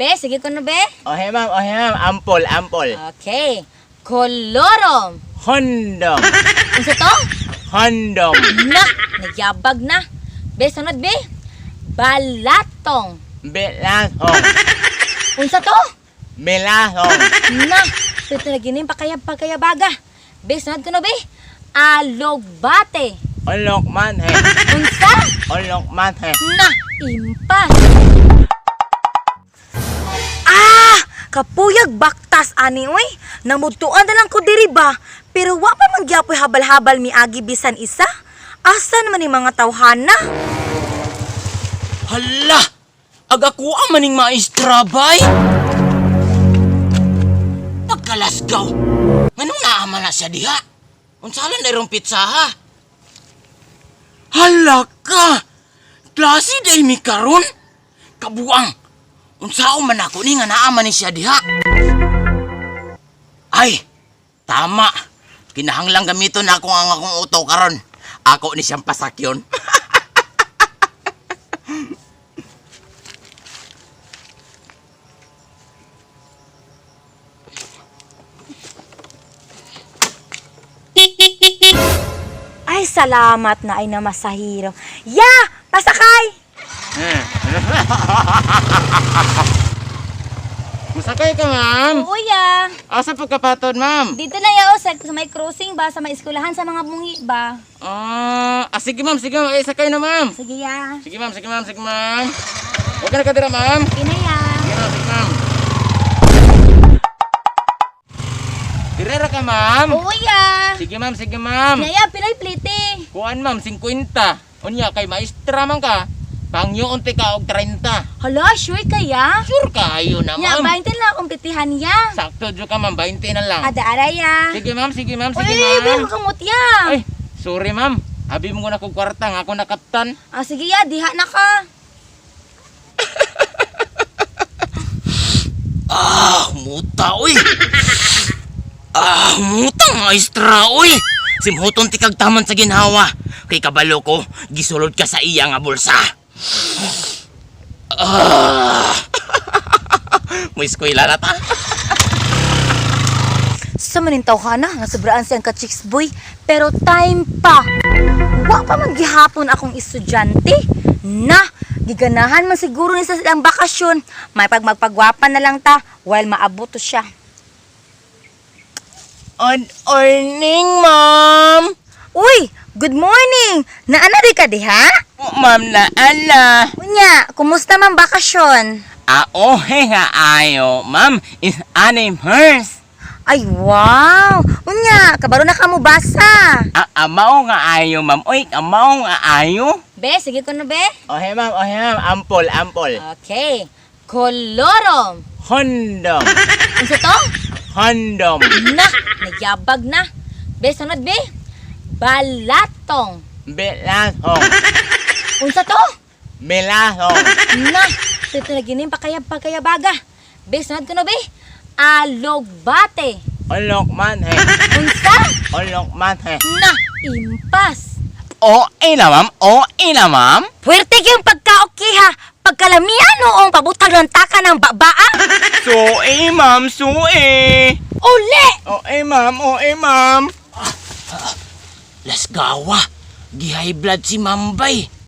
Be, sige ko na, be. Ohe ma'am, ampol. Okay. Kolorom. Hondom. Unsa to? Hondom. Na, nagyabag na. Be, sunod, be. Balatong. Belasong. Unsa to? Belasong. Na, ito na ginim pagkayabaga. Be, sunod ko na, be. Alogbate. Olok man he. Unsa? Olok man he. Na, impas. Kapuyag baktas ani oy. Namudtuan na lang ko diri ba. Pero wa pa man gyapoy habal-habal miagi bisan isa. Asa naman ni mga tawhana? Hala! Agakuha maning maestra, bay! Pagkalasgaw! Nganong naama na siya diha? Unsalan na irong pizza, ha? Hala ka! Klase day mi karon? Kabuang! Unsao man ako ni nga naama ni siya diha? Ay! Tama! Kinahanglang gamiton na ako ang akong uto karon. Ako ni siyang pasakyon. Ay, salamat na ay namasahiro. Ya! Pasakay! Masakay ka ma'am. Oo, ya. Asa pagkapatod ma'am? Dito na yao sa may crossing ba, sa may eskwelahan sa mga bungi ba? Sige ma'am. Sakay na ma'am. Sige, ya. Sige ma'am. Huwag ka na katira ma'am. Sige na, ya. Sige ma'am. Tirera ka ma'am. Oo, ya. Sige ma'am. Naya, pilay plite. Kuan ma'am, 50. Unya kay maestra man ka. Pangyo unti ka og 30. Hala, sure kaya? Sure kayo na Ya, ma'am. 20 lang akong pitihan ya. Sakto jud ka ma'am, 20 na lang. Ada aray ya. Sige ma'am. Uy, bilang kamot ya. Ay, sorry ma'am. Abi mo na kog kwarta nga ako na kaptan. Sige ya, diha na ka. Muta, uy! Muta, maestra, uy! Simhuton ti kag taman sa ginhawa. Kay kabalo ko, gisulod ka sa iya nga bulsa. Mo eskwela na ta. Sa maning tawhana, nga sobraan siyang ka-chicks boy. Pero time pa. Wa pa man gihapon akong estudyante. Na, giganahan man siguro ni sa silang bakasyon. May magpagwapan na lang ta while maabot to siya. Good morning, ma'am. Uy, good morning. Naana di ka diha? Ma'am na ala. Unya, kumusta man bakasyon? Ohe nga ayo, ma'am. Is anim hers. Ay, wow. Unya, kabaro na ka mo basa. Amaw nga ayo, ma'am. Uy, amaw nga ayo. Be, sige ko na, be. Ohe ma'am. Ampol. Okay. Kolorom. Hondom. Unsa to? Hondom. Na, nagyabag na. Be, sunod, be. Balatong. Belasong. Unsa to? Belasong. Na, ito na ginim pagkayabaga. Be, sunod ko na, be. Alogbate. Olok man he. Unsa? Olok man he. Na, impas. Okay na ma'am. Puwerte yung pagkaokiha. Pagkalamian noong pabutag ng taka ng babaa. Ma'am. Uli! Ma'am. Lasgawa, gihay blood si Mambay.